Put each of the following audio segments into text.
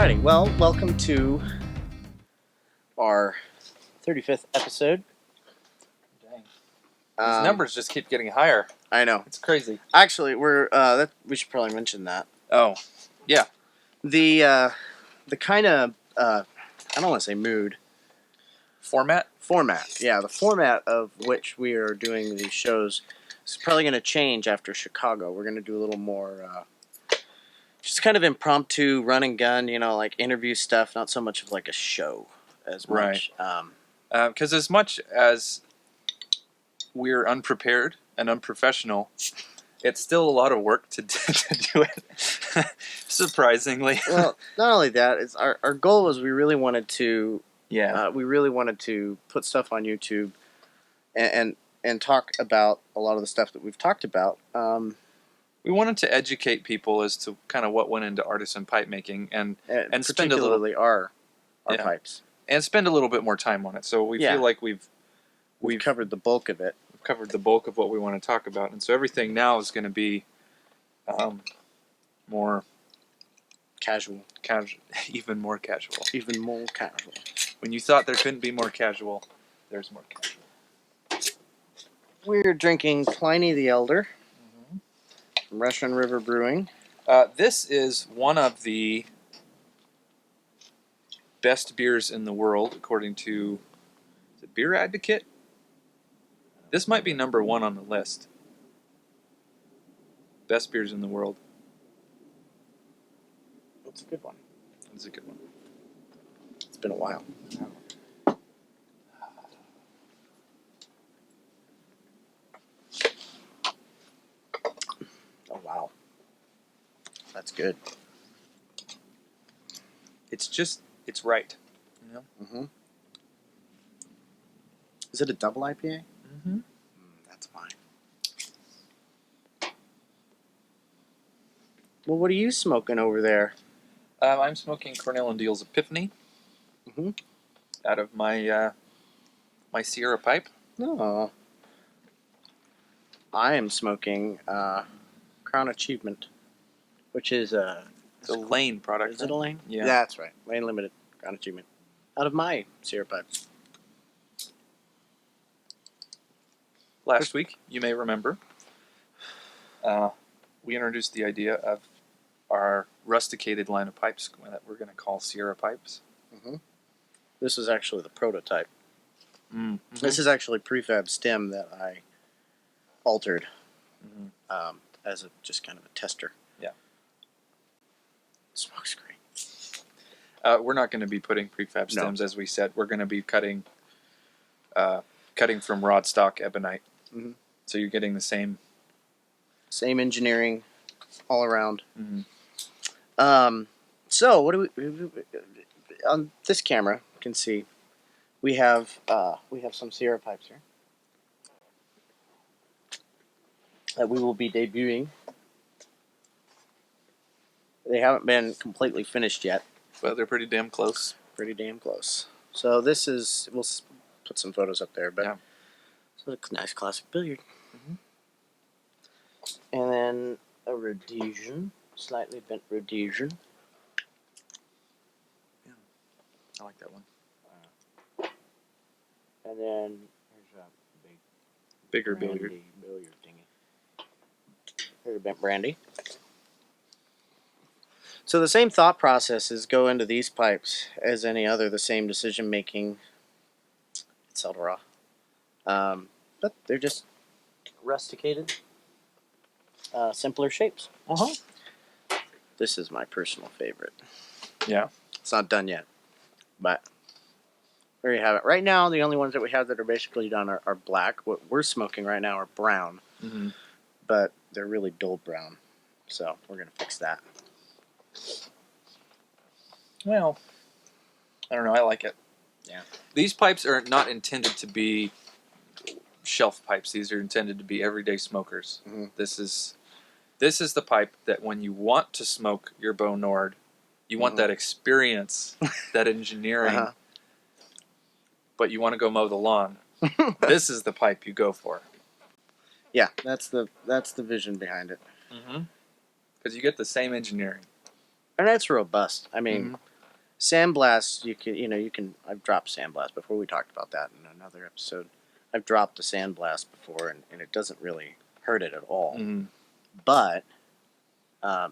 Alrighty, well, welcome to our 35th episode. Dang. These numbers just keep getting higher. I know. It's crazy. Actually, we should probably mention that. Oh, yeah. The kind of, I don't want to say mood. Format? Format, yeah. The format of which we are doing these shows is probably going to change after Chicago. We're going to do a little more, just kind of impromptu, run and gun, like interview stuff, not so much of like a show as much. Because as much as we're unprepared and unprofessional, it's still a lot of work to do it. Surprisingly. Well, not only that, it's our goal was we really wanted to put stuff on YouTube and talk about a lot of the stuff that we've talked about. We wanted to educate people as to kind of what went into artisan pipe making and spend a little particularly our pipes. And spend a little bit more time on it. So we feel like we've covered the bulk of it. We've covered the bulk of what we want to talk about. And so everything now is going to be more casual. Even more casual. Even more casual. When you thought there couldn't be more casual, there's more casual. We're drinking Pliny the Elder from Russian River Brewing. This is one of the best beers in the world, according to the Beer Advocate. This might be number one on the list. Best beers in the world. That's a good one. That's a good one. It's been a while. Oh, wow. That's good. It's right. You know? Mm-hmm. Is it a double IPA? Mm-hmm. That's fine. Well, what are you smoking over there? I'm smoking Cornell and Deal's Epiphany out of my my Sierra pipe. No. I am smoking Crown Achievement, which is It's a Lane product. Is it a Lane? Yeah. That's right. Lane Limited Crown Achievement. Out of my Sierra pipe. Last week, you may remember, we introduced the idea of our rusticated line of pipes that we're going to call Sierra pipes. Mm-hmm. This is actually the prototype. Mm-hmm. This is actually prefab stem that I altered as just kind of a tester. Yeah. It smokes great. We're not going to be putting prefab stems, as we said. We're going to be cutting from rod stock ebonite. Mm-hmm. So you're getting the same engineering all around. Mm-hmm. So what do we on this camera? You can see we have some Sierra pipes here that we will be debuting. They haven't been completely finished yet. Well, they're pretty damn close. Pretty damn close. So this is, we'll put some photos up there, but yeah. It's a nice classic billiard. Mm-hmm. And then a Rhodesian, slightly bent Rhodesian. Yeah, I like that one. And then here's a bigger brandy billiard thingy. Here's a bent brandy. So the same thought processes go into these pipes as any other, the same decision making, etc. But they're just rusticated, simpler shapes. This is my personal favorite. Yeah. It's not done yet, but there you have it. Right now, the only ones that we have that are basically done are black. What we're smoking right now are brown, but they're really dull brown. So we're going to fix that. Well, I don't know. I like it. Yeah. These pipes are not intended to be shelf pipes. These are intended to be everyday smokers. Mm-hmm. This is the pipe that when you want to smoke your Bo Nord, you want that experience, that engineering, but you want to go mow the lawn. This is the pipe you go for. Yeah, that's the vision behind it. Because you get the same engineering. And that's robust. I mean, Sandblast, you can. I've dropped sandblast before. We talked about that in another episode. I've dropped a sandblast before, and it doesn't really hurt it at all. Mm. But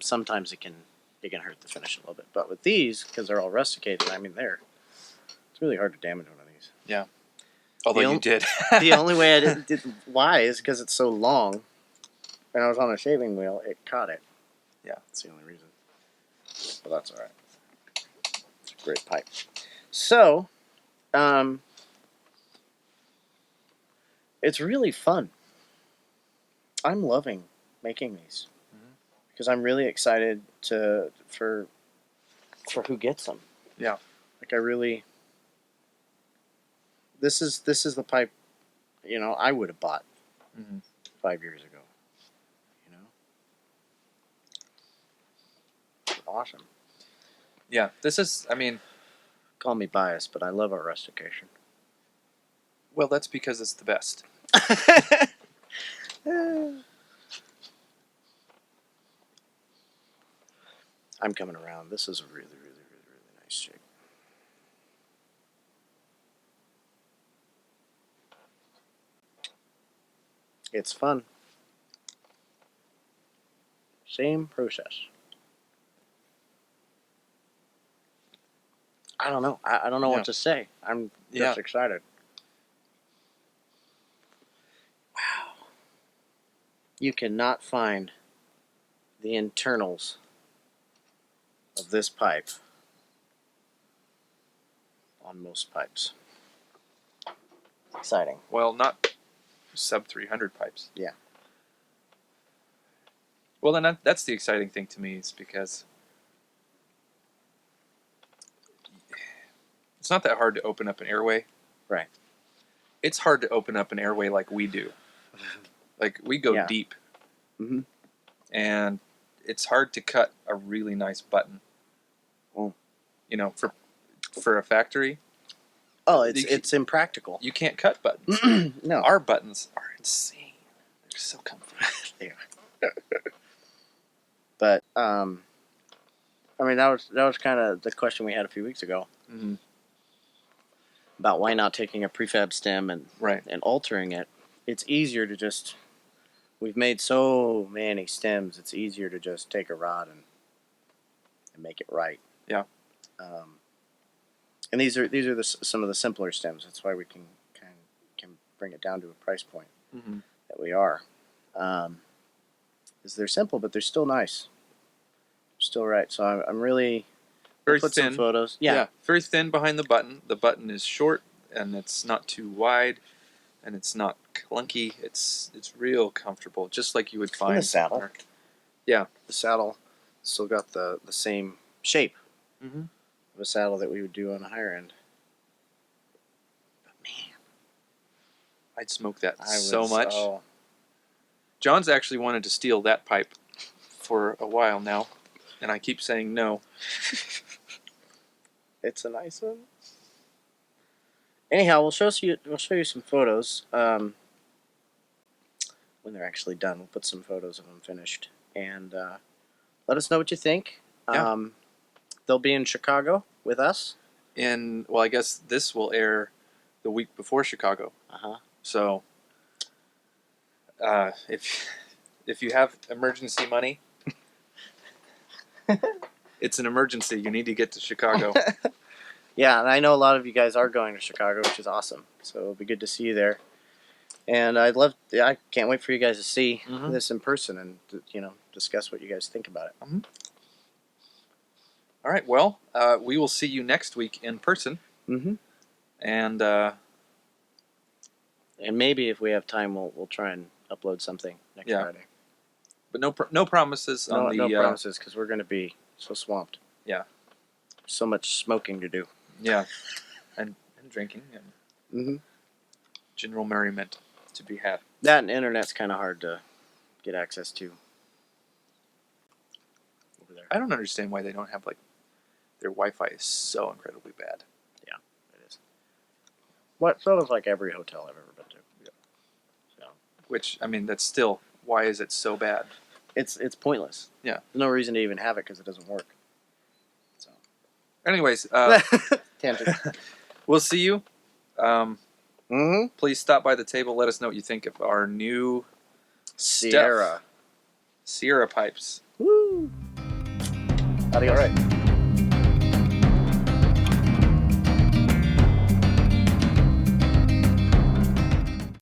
sometimes it can hurt the finish a little bit. But with these, because they're all rusticated, I mean, it's really hard to damage one of these. Yeah. Although you did. The only way I did why is because it's so long. When I was on a shaving wheel, it caught it. Yeah. That's the only reason. But that's all right. It's a great pipe. So, it's really fun. I'm loving making these because I'm really excited for who gets them. Yeah. Like I really. This is the pipe, I would have bought 5 years ago. Awesome. Yeah. This is. I mean, call me biased, but I love our rustication. Well, that's because it's the best. I'm coming around. This is a really, really, really, really nice shape. It's fun. Same process. I don't know. I don't know what to say. I'm just excited. Wow. You cannot find the internals of this pipe on most pipes. Exciting. Well, not sub 300 pipes. Yeah. Well, then that's the exciting thing to me is because it's not that hard to open up an airway. Right. It's hard to open up an airway like we do. Like we go deep. Mm-hmm. And it's hard to cut a really nice button. Oh. For a factory. Oh, it's impractical. You can't cut buttons. No. Our buttons are insane. They're so comfortable. They are. But I mean that was kind of the question we had a few weeks ago about why not taking a prefab stem and altering it. It's easier to just. We've made so many stems. It's easier to just take a rod and make it right. Yeah. And these are some of the simpler stems. That's why we can bring it down to a price point that we are. Is they're simple, but they're still nice. Still right. So I'm really very put thin some photos. Yeah, very thin behind the button. The button is short and it's not too wide, and it's not clunky. It's real comfortable, just like you would find. And the saddle. Yeah, the saddle still got the same shape of a saddle that we would do on a higher end. But man, I'd smoke that so much. Oh. John's actually wanted to steal that pipe for a while now, and I keep saying no. It's a nice one. Anyhow, we'll show you some photos when they're actually done. We'll put some photos of them finished, and let us know what you think. Yeah. They'll be in Chicago with us. Well, I guess this will air the week before Chicago. So, if you have emergency money, it's an emergency. You need to get to Chicago. Yeah, and I know a lot of you guys are going to Chicago, which is awesome. So it'll be good to see you there. And I can't wait for you guys to see this in person and discuss what you guys think about it. All right. Well, we will see you next week in person. And maybe if we have time, we'll try and upload something next Friday. But no promises on the. No promises because we're going to be so swamped. Yeah. So much smoking to do. Yeah, and drinking and general merriment to be had. That and internet's kind of hard to get access to. Over there. I don't understand why they don't have their Wi-Fi is so incredibly bad. Yeah, it is. What sort of like every hotel I've ever been to. Yeah. So. Which I mean, that's still why is it so bad? It's pointless. Yeah. There's no reason to even have it because it doesn't work. So. Anyways, Tangent. we'll see you. Mm-hmm. Please stop by the table. Let us know what you think of our new Sierra. Sierra pipes. Woo. All right.